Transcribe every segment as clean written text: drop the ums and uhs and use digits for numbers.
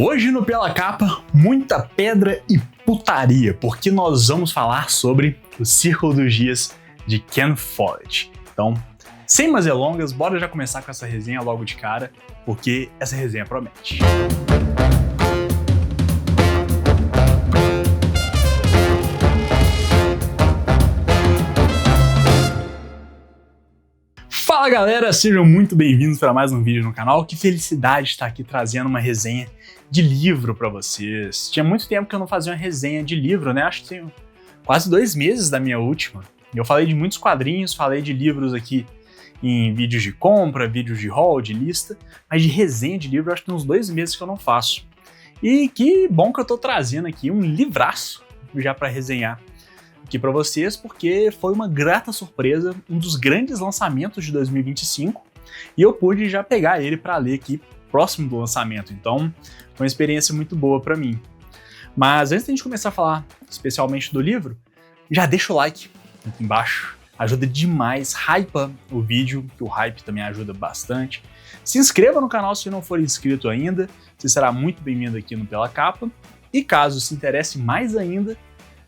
Hoje no Pela Capa, muita pedra e putaria, porque nós vamos falar sobre o Círculo dos Dias de Ken Follett. Então, sem mais delongas, bora já começar com essa resenha logo de cara, porque essa resenha promete. Fala galera, sejam muito bem-vindos para mais um vídeo no canal. Que felicidade estar aqui trazendo uma resenha de livro para vocês. Tinha muito tempo que eu não fazia uma resenha de livro, né? Acho que tem quase 2 meses da minha última. Eu falei de muitos quadrinhos, falei de livros aqui em vídeos de compra, vídeos de haul, de lista, mas de resenha de livro acho que tem uns 2 meses que eu não faço. E que bom que eu tô trazendo aqui um livraço já para resenhar aqui para vocês, porque foi uma grata surpresa, um dos grandes lançamentos de 2025, e eu pude já pegar ele para ler aqui próximo do lançamento, então foi uma experiência muito boa para mim. Mas antes de a gente começar a falar especialmente do livro, já deixa o like aqui embaixo, ajuda demais, hypa o vídeo, que o hype também ajuda bastante. Se inscreva no canal se não for inscrito ainda, você será muito bem-vindo aqui no Pela Capa, e caso se interesse mais ainda,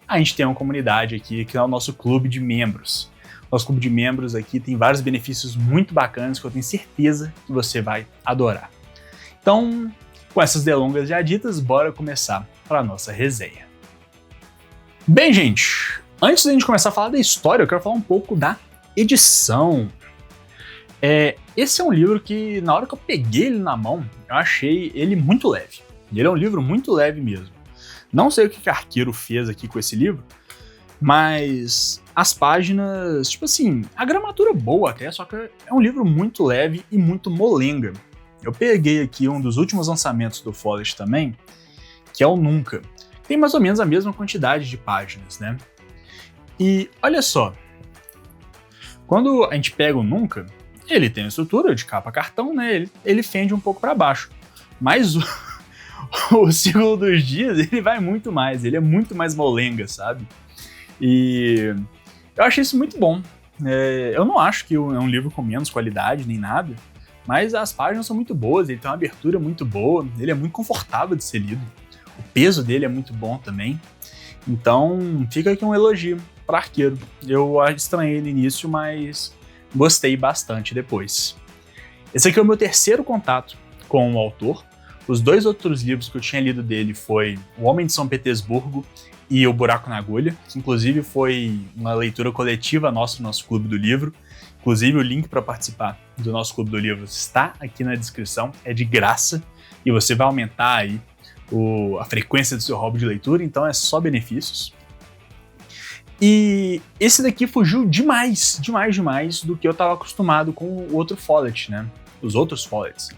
a gente tem uma comunidade aqui, que é o nosso clube de membros. Nosso clube de membros aqui tem vários benefícios muito bacanas que eu tenho certeza que você vai adorar. Então, com essas delongas já ditas, bora começar para a nossa resenha. Bem, gente, antes da gente começar a falar da história, eu quero falar um pouco da edição. Esse é um livro que, na hora que eu peguei ele na mão, eu achei ele muito leve. Ele é um livro muito leve mesmo. Não sei o que Arqueiro fez aqui com esse livro, mas as páginas, tipo assim, a gramatura é boa até, só que é um livro muito leve e muito molenga. Eu peguei aqui um dos últimos lançamentos do Follett também, que é o Nunca. Tem mais ou menos a mesma quantidade de páginas, né? E olha só, quando a gente pega o Nunca, ele tem a estrutura de capa cartão, né? Ele fende um pouco para baixo, mas o Círculo dos Dias, ele vai muito mais, ele é muito mais molenga, sabe? E eu achei isso muito bom. Eu não acho que é um livro com menos qualidade nem nada, mas as páginas são muito boas, ele tem uma abertura muito boa, ele é muito confortável de ser lido, o peso dele é muito bom também, então fica aqui um elogio para Arqueiro. Eu estranhei no início, mas gostei bastante depois. Esse aqui é o meu terceiro contato com o autor. Os 2 outros livros que eu tinha lido dele foi O Homem de São Petersburgo e O Buraco na Agulha, que inclusive foi uma leitura coletiva nossa no nosso Clube do Livro. Inclusive o link para participar do nosso Clube do Livro está aqui na descrição, é de graça e você vai aumentar aí a frequência do seu hobby de leitura, então é só benefícios. E esse daqui fugiu demais do que eu estava acostumado com o outro Follett, né? Os outros Folletts.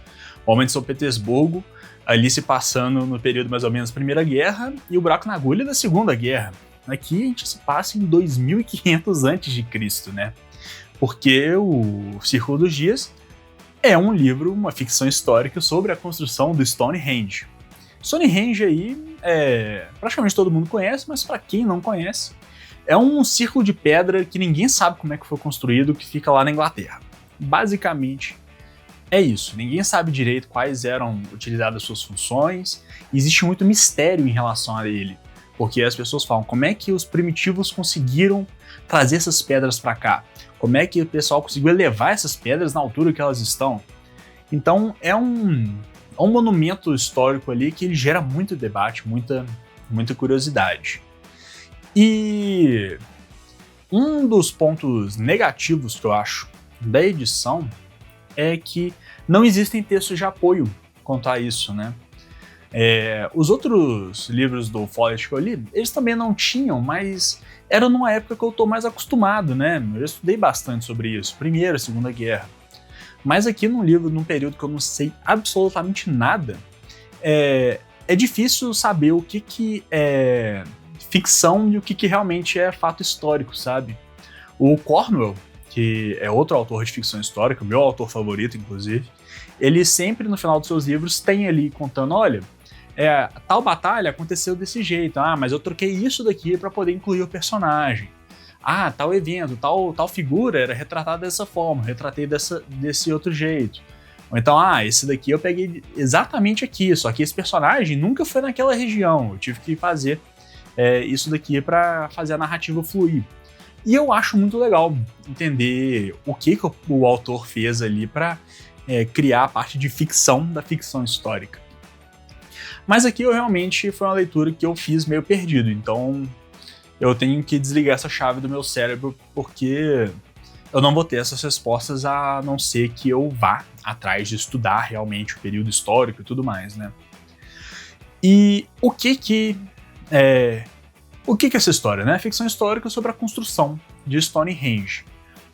O Homem de São Petersburgo, ali se passando no período mais ou menos da Primeira Guerra, e O Buraco na Agulha da Segunda Guerra. Aqui a gente se passa em 2500 a.C., né? Porque o Círculo dos Dias é um livro, uma ficção histórica sobre a construção do Stonehenge. Stonehenge aí, praticamente todo mundo conhece, mas para quem não conhece, é um círculo de pedra que ninguém sabe como é que foi construído, que fica lá na Inglaterra. Basicamente, é isso, ninguém sabe direito quais eram utilizadas as suas funções, existe muito mistério em relação a ele, porque as pessoas falam como é que os primitivos conseguiram trazer essas pedras para cá, como é que o pessoal conseguiu elevar essas pedras na altura que elas estão. Então é um monumento histórico ali que ele gera muito debate, muita curiosidade. E um dos pontos negativos que eu acho da edição é que não existem textos de apoio quanto a isso, né? Os outros livros do Follett que eu li, eles também não tinham, mas era numa época que eu tô mais acostumado, né? Eu estudei bastante sobre isso, Primeira, Segunda Guerra. Mas aqui num período que eu não sei absolutamente nada, é difícil saber o que é ficção e o que realmente é fato histórico, sabe? O Cornwell, que é outro autor de ficção histórica, meu autor favorito, inclusive, ele sempre, no final dos seus livros, tem ali contando, olha, tal batalha aconteceu desse jeito, mas eu troquei isso daqui para poder incluir o personagem. Tal evento, tal figura era retratada dessa forma, retratei desse outro jeito. Ou então, esse daqui eu peguei exatamente aqui, só que esse personagem nunca foi naquela região, eu tive que fazer isso daqui para fazer a narrativa fluir. E eu acho muito legal entender o que o autor fez ali para criar a parte de ficção da ficção histórica. Mas aqui realmente foi uma leitura que eu fiz meio perdido, então eu tenho que desligar essa chave do meu cérebro, porque eu não vou ter essas respostas a não ser que eu vá atrás de estudar realmente o período histórico e tudo mais, né? E o que é essa história, né? Ficção histórica sobre a construção de Stonehenge.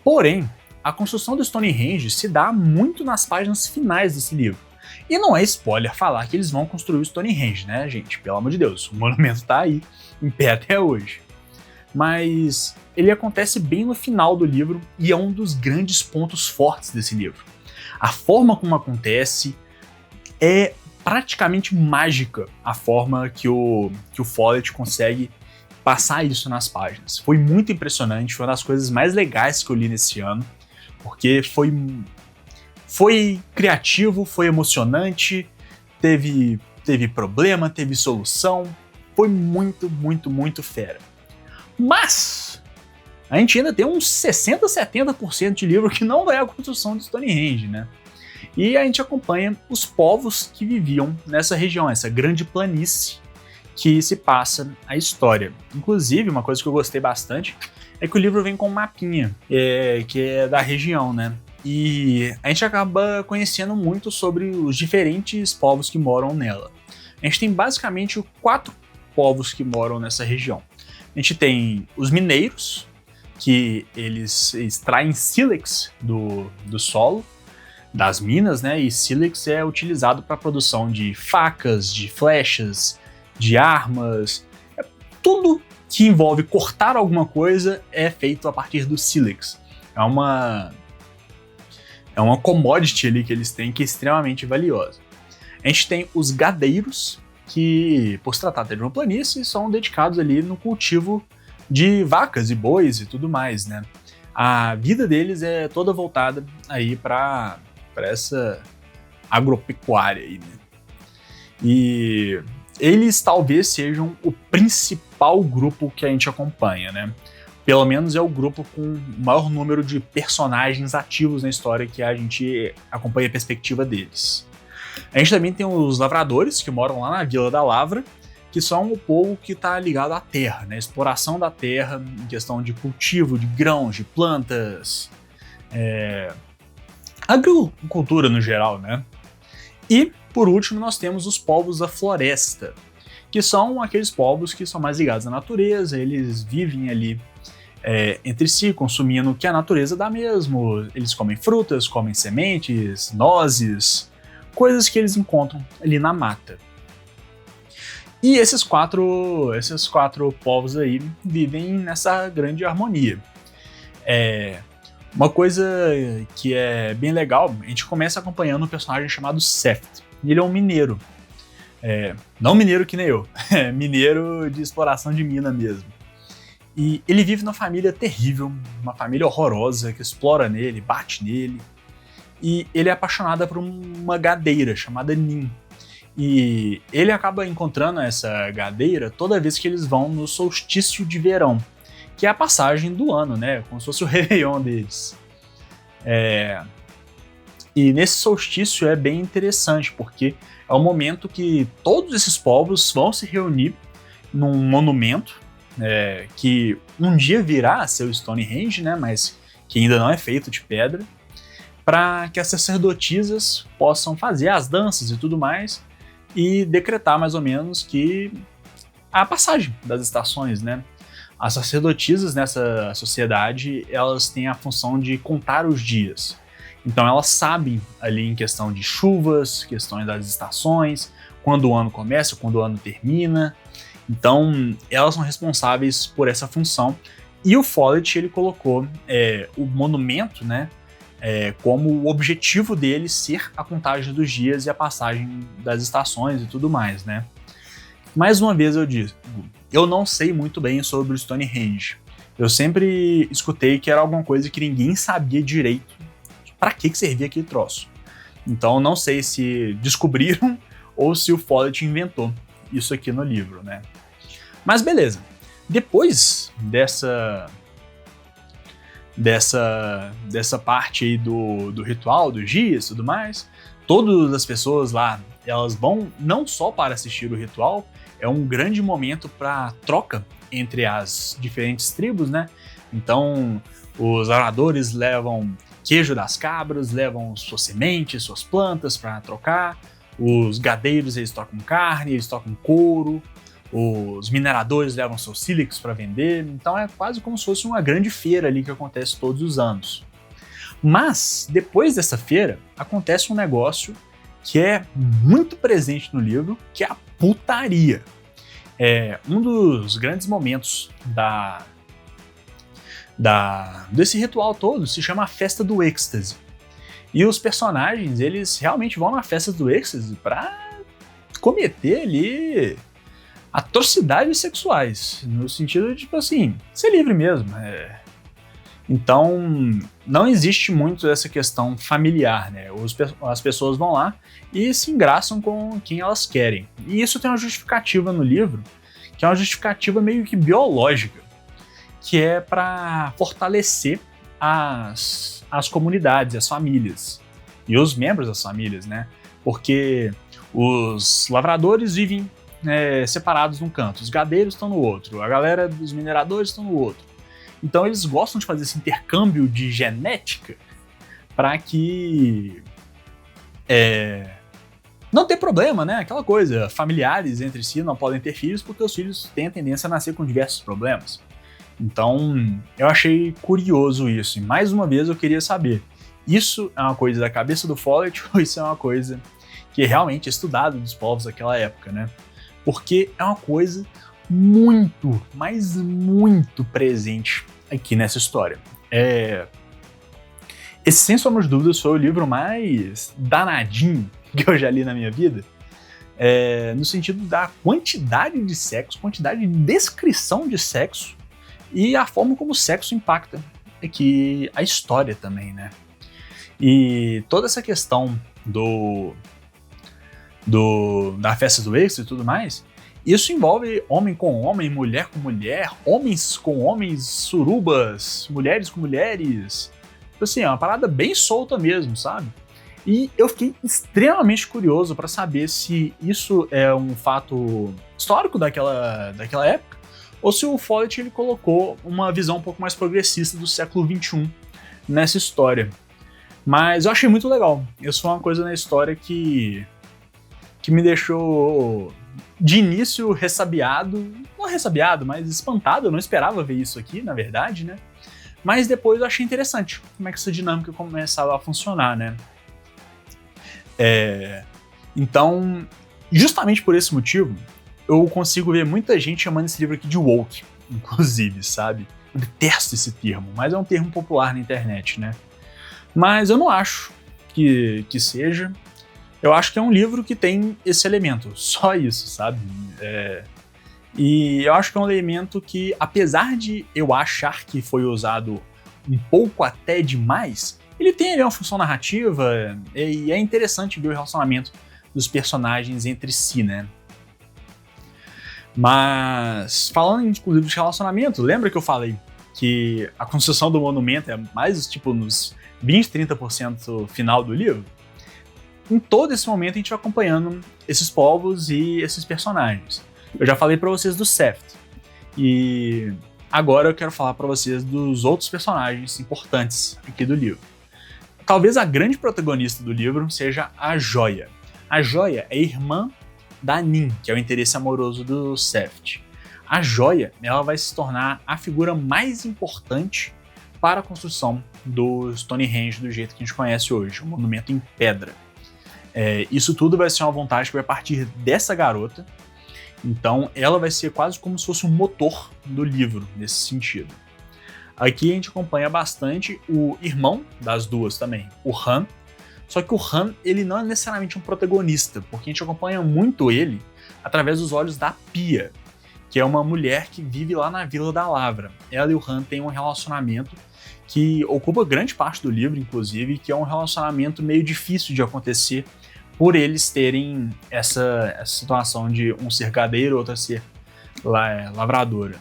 Porém, a construção do Stonehenge se dá muito nas páginas finais desse livro. E não é spoiler falar que eles vão construir o Stonehenge, né, gente? Pelo amor de Deus, o monumento tá aí, em pé até hoje. Mas ele acontece bem no final do livro e é um dos grandes pontos fortes desse livro. A forma como acontece é praticamente mágica, a forma que o Follett consegue passar isso nas páginas. Foi muito impressionante, foi uma das coisas mais legais que eu li nesse ano, porque foi criativo, foi emocionante, teve problema, teve solução, foi muito, muito, muito fera. Mas a gente ainda tem uns 60, 70% de livro que não é a construção de Stonehenge, né? E a gente acompanha os povos que viviam nessa região, essa grande planície que se passa a história. Inclusive, uma coisa que eu gostei bastante é que o livro vem com um mapinha, que é da região, né? E a gente acaba conhecendo muito sobre os diferentes povos que moram nela. A gente tem basicamente 4 povos que moram nessa região. A gente tem os mineiros, que eles extraem sílex do solo, das minas, né? E sílex é utilizado para a produção de facas, de flechas, de armas. Tudo que envolve cortar alguma coisa é feito a partir do sílex. É uma commodity ali que eles têm que é extremamente valiosa. A gente tem os gadeiros, que, por se tratar de uma planície, são dedicados ali no cultivo de vacas e bois e tudo mais, né? A vida deles é toda voltada aí para essa agropecuária aí, né? E eles talvez sejam o principal grupo que a gente acompanha, né? Pelo menos é o grupo com o maior número de personagens ativos na história que a gente acompanha a perspectiva deles. A gente também tem os lavradores, que moram lá na Vila da Lavra, que são o povo que está ligado à terra, né? Exploração da terra, em questão de cultivo, de grãos, de plantas, agricultura no geral, né? E, por último, nós temos os povos da floresta, que são aqueles povos que são mais ligados à natureza, eles vivem ali entre si, consumindo o que a natureza dá mesmo. Eles comem frutas, comem sementes, nozes, coisas que eles encontram ali na mata. E esses quatro povos aí vivem nessa grande harmonia. Uma coisa que é bem legal, a gente começa acompanhando um personagem chamado Seth. Ele é um mineiro. Não mineiro que nem eu, mineiro de exploração de mina mesmo. E ele vive numa família terrível, uma família horrorosa que explora nele, bate nele. E ele é apaixonado por uma gadeira chamada Nin. E ele acaba encontrando essa gadeira toda vez que eles vão no solstício de verão, que é a passagem do ano, né? Como se fosse o Réveillon deles. E nesse solstício é bem interessante, porque é o momento que todos esses povos vão se reunir num monumento, que um dia virá a ser o Stonehenge, né? Mas que ainda não é feito de pedra, para que as sacerdotisas possam fazer as danças e tudo mais, e decretar mais ou menos que a passagem das estações, né? As sacerdotisas nessa sociedade, elas têm a função de contar os dias. Então elas sabem ali em questão de chuvas, questões das estações, quando o ano começa, quando o ano termina. Então elas são responsáveis por essa função. E o Follett, ele colocou o monumento, né, como o objetivo dele ser a contagem dos dias e a passagem das estações e tudo mais, né? Mais uma vez eu digo, eu não sei muito bem sobre o Stonehenge. Eu sempre escutei que era alguma coisa que ninguém sabia direito para que servia aquele troço. Então não sei se descobriram ou se o Follett inventou isso aqui no livro, né? Mas beleza. Depois dessa parte aí do ritual, dos dias e tudo mais, todas as pessoas lá, elas vão não só para assistir o ritual, é um grande momento para troca entre as diferentes tribos, né? Então, os lavradores levam queijo das cabras, levam suas sementes, suas plantas para trocar, os gadeiros eles trocam carne, eles trocam couro, os mineradores levam seus sílicos para vender, então é quase como se fosse uma grande feira ali que acontece todos os anos. Mas, depois dessa feira, acontece um negócio que é muito presente no livro, que é a putaria. Um dos grandes momentos desse ritual todo se chama a Festa do Êxtase. E os personagens, eles realmente vão na Festa do Êxtase para cometer ali atrocidades sexuais, no sentido de, tipo assim, ser livre mesmo. Então, não existe muito essa questão familiar, né? As pessoas vão lá e se engraçam com quem elas querem. E isso tem uma justificativa no livro, que é uma justificativa meio que biológica, que é para fortalecer as comunidades, as famílias, e os membros das famílias, né? Porque os lavradores vivem separados num canto, os gadeiros estão no outro, a galera dos mineradores estão no outro. Então eles gostam de fazer esse intercâmbio de genética para que não ter problema, né? Aquela coisa, familiares entre si não podem ter filhos porque os filhos têm a tendência a nascer com diversos problemas. Então eu achei curioso isso, e mais uma vez eu queria saber, isso é uma coisa da cabeça do Follett ou isso é uma coisa que é realmente estudado dos povos daquela época, né? Porque é uma coisa muito, mas muito presente aqui nessa história. Esse, sem sombra de dúvidas, foi o livro mais danadinho que eu já li na minha vida, no sentido da quantidade de sexo, quantidade de descrição de sexo e a forma como o sexo impacta aqui a história também, né? E toda essa questão da festa do êxito e tudo mais, isso envolve homem com homem, mulher com mulher, homens com homens, surubas, mulheres com mulheres. Assim, é uma parada bem solta mesmo, sabe? E eu fiquei extremamente curioso para saber se isso é um fato histórico daquela época, ou se o Follett ele colocou uma visão um pouco mais progressista do século XXI nessa história. Mas eu achei muito legal. Isso foi uma coisa na história que me deixou de início ressabiado, não ressabiado, mas espantado. Eu não esperava ver isso aqui, na verdade, né? Mas depois eu achei interessante como é que essa dinâmica começava a funcionar, né? Então, justamente por esse motivo, eu consigo ver muita gente chamando esse livro aqui de woke, inclusive, sabe? Eu detesto esse termo, mas é um termo popular na internet, né? Mas eu não acho que seja. Eu acho que é um livro que tem esse elemento, só isso, sabe? E eu acho que é um elemento que, apesar de eu achar que foi usado um pouco até demais, ele tem ali uma função narrativa e é interessante ver o relacionamento dos personagens entre si, né? Mas, falando inclusive de relacionamento, lembra que eu falei que a construção do monumento é mais tipo nos 20, 30% final do livro? Em todo esse momento a gente vai acompanhando esses povos e esses personagens. Eu já falei pra vocês do Seth, e agora eu quero falar pra vocês dos outros personagens importantes aqui do livro. Talvez a grande protagonista do livro seja a Joia. A Joia é irmã da Nin, que é o interesse amoroso do Seth. A Joia, ela vai se tornar a figura mais importante para a construção do Stonehenge do jeito que a gente conhece hoje, um monumento em pedra. Isso tudo vai ser uma vontade que vai partir dessa garota, então ela vai ser quase como se fosse um motor do livro, nesse sentido. Aqui a gente acompanha bastante o irmão das duas também, o Han, só que o Han ele não é necessariamente um protagonista, porque a gente acompanha muito ele através dos olhos da Pia, que é uma mulher que vive lá na Vila da Lavra. Ela e o Han têm um relacionamento que ocupa grande parte do livro, inclusive, que é um relacionamento meio difícil de acontecer por eles terem essa situação de um ser gadeiro, outra ser lavradora.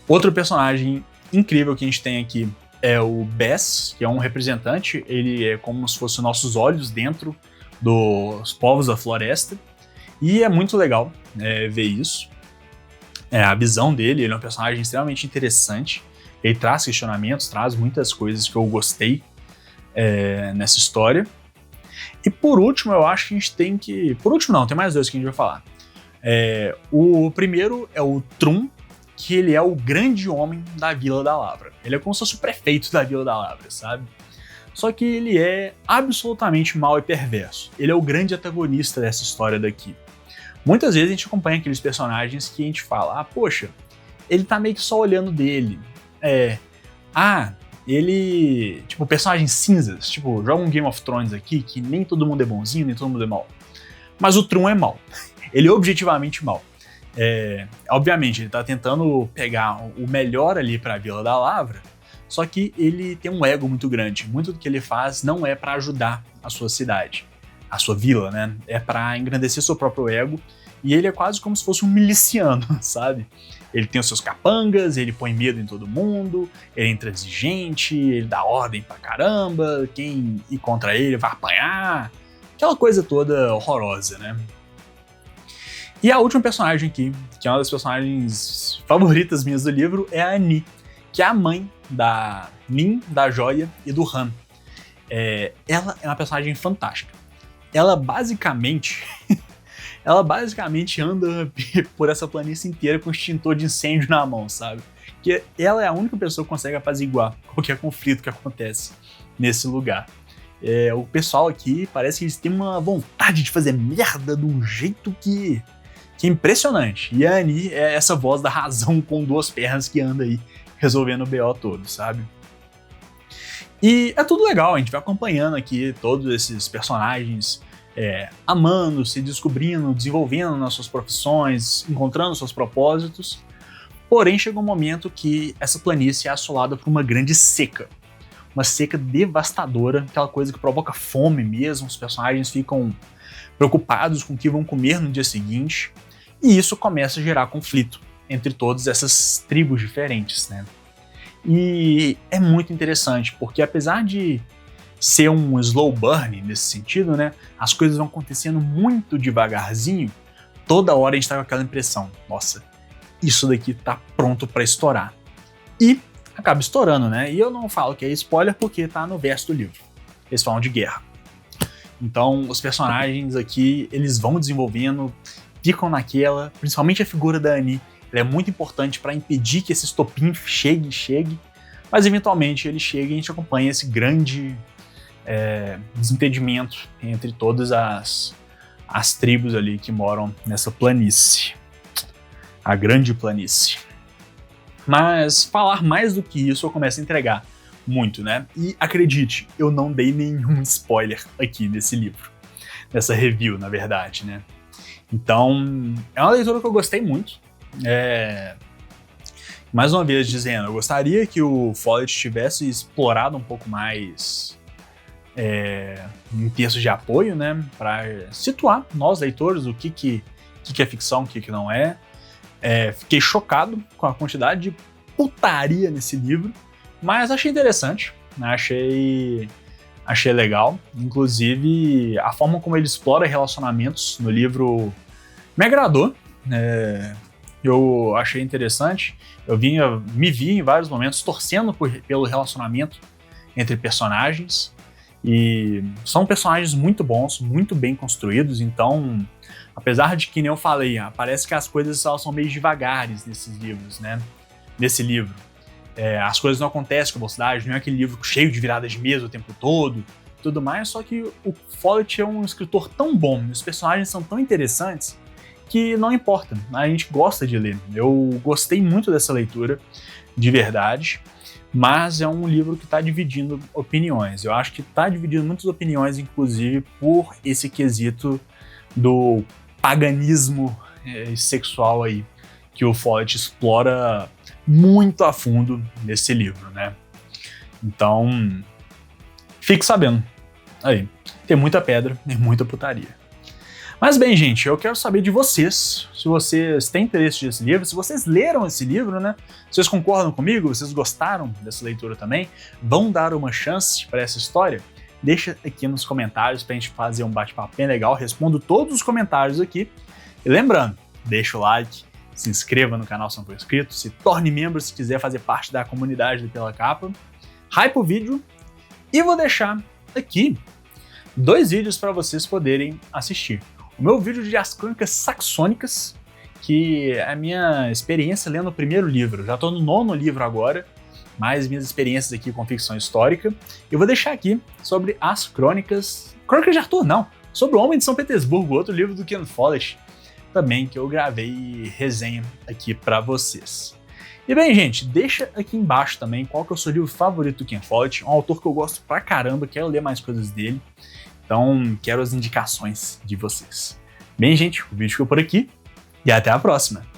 Outro personagem incrível que a gente tem aqui é o Bess, que é um representante. Ele é como se fossem nossos olhos dentro dos povos da floresta. E é muito legal ver isso. A visão dele, ele é um personagem extremamente interessante. Ele traz questionamentos, traz muitas coisas que eu gostei nessa história. E por último, eu acho que a gente tem que... Por último não, tem mais dois que a gente vai falar. O primeiro é o Trum, que ele é o grande homem da Vila da Lavra. Ele é como se fosse o prefeito da Vila da Lavra, sabe? Só que ele é absolutamente mau e perverso. Ele é o grande antagonista dessa história daqui. Muitas vezes a gente acompanha aqueles personagens que a gente fala, poxa, ele tá meio que só olhando dele. Ele... Tipo, personagens cinzas. Tipo, joga um Game of Thrones aqui, que nem todo mundo é bonzinho, nem todo mundo é mau. Mas o Trum é mau. Ele é objetivamente mau. Obviamente, ele tá tentando pegar o melhor ali pra Vila da Lavra, só que ele tem um ego muito grande. Muito do que ele faz não é pra ajudar a sua cidade, a sua vila, né? É pra engrandecer seu próprio ego, e ele é quase como se fosse um miliciano, sabe? Ele tem os seus capangas, ele põe medo em todo mundo, ele é intransigente, ele dá ordem pra caramba, quem ir contra ele vai apanhar, aquela coisa toda horrorosa, né? E a última personagem aqui, que é uma das personagens favoritas minhas do livro, é a Annie, que é a mãe da Min, da Joia e do Han. Ela é uma personagem fantástica. Ela basicamente anda por essa planície inteira com extintor de incêndio na mão, sabe? Que ela é a única pessoa que consegue apaziguar qualquer conflito que acontece nesse lugar. O pessoal aqui parece que eles têm uma vontade de fazer merda de um jeito que é impressionante. E a Annie é essa voz da razão com duas pernas que anda aí resolvendo o BO todo, sabe? E é tudo legal, a gente vai acompanhando aqui todos esses personagens amando, se descobrindo, desenvolvendo nas suas profissões, encontrando seus propósitos. Porém, chega um momento que essa planície é assolada por uma grande seca. Uma seca devastadora, aquela coisa que provoca fome mesmo, os personagens ficam preocupados com o que vão comer no dia seguinte, e isso começa a gerar conflito entre todas essas tribos diferentes, né? E é muito interessante, porque apesar de ser um slow burn nesse sentido, né, as coisas vão acontecendo muito devagarzinho, toda hora a gente tá com aquela impressão, nossa, isso daqui tá pronto pra estourar. E acaba estourando, né? E eu não falo que é spoiler porque tá no verso do livro. Eles falam de guerra. Então, os personagens aqui, eles vão desenvolvendo, ficam naquela, principalmente a figura da Annie, ela é muito importante para impedir que esse estopim chegue, mas eventualmente ele chega e a gente acompanha esse grande desentendimento entre todas as tribos ali que moram nessa planície, a grande planície. Mas falar mais do que isso eu começo a entregar muito, né? E acredite, eu não dei nenhum spoiler aqui nesse livro, nessa review, na verdade, né? Então, é uma leitura que eu gostei muito. Mais uma vez dizendo, eu gostaria que o Follett tivesse explorado um pouco mais em termos de apoio, né? Para situar nós, leitores, o que é ficção, o que não é. Fiquei chocado com a quantidade de putaria nesse livro, mas achei interessante, né? Achei legal. Inclusive, a forma como ele explora relacionamentos no livro me agradou. Eu achei interessante. Eu me vi em vários momentos torcendo pelo relacionamento entre personagens. E são personagens muito bons, muito bem construídos. Então, apesar de que nem eu falei, parece que as coisas são meio devagares nesses livros, né? Nesse livro. As coisas não acontecem com velocidade, não é aquele livro cheio de viradas de mesa o tempo todo, tudo mais, só que o Follett é um escritor tão bom, os personagens são tão interessantes, que não importa, a gente gosta de ler. Eu gostei muito dessa leitura, de verdade, mas é um livro que está dividindo opiniões. Eu acho que está dividindo muitas opiniões, inclusive, por esse quesito do paganismo sexual aí que o Follett explora muito a fundo nesse livro, né? Então, fique sabendo. Aí, tem muita pedra e muita putaria. Mas bem, gente, eu quero saber de vocês, se vocês têm interesse nesse livro, se vocês leram esse livro, né? Vocês concordam comigo? Vocês gostaram dessa leitura também? Vão dar uma chance para essa história? Deixa aqui nos comentários pra gente fazer um bate-papo bem legal, respondo todos os comentários aqui. E lembrando, deixa o like, se inscreva no canal se não for inscrito, se torne membro se quiser fazer parte da comunidade do Pela Capa, hype o vídeo e vou deixar aqui 2 vídeos para vocês poderem assistir. O meu vídeo de As Crônicas Saxônicas, que é a minha experiência lendo o primeiro livro. Já estou no 9º livro agora, mais minhas experiências aqui com ficção histórica. Eu vou deixar aqui sobre As Crônicas de Arthur, não, sobre O Homem de São Petersburgo, outro livro do Ken Follett, também que eu gravei resenha aqui para vocês. E bem, gente, deixa aqui embaixo também qual que é o seu livro favorito do Ken Follett, um autor que eu gosto pra caramba, quero ler mais coisas dele. Então, quero as indicações de vocês. Bem, gente, o vídeo ficou por aqui e até a próxima!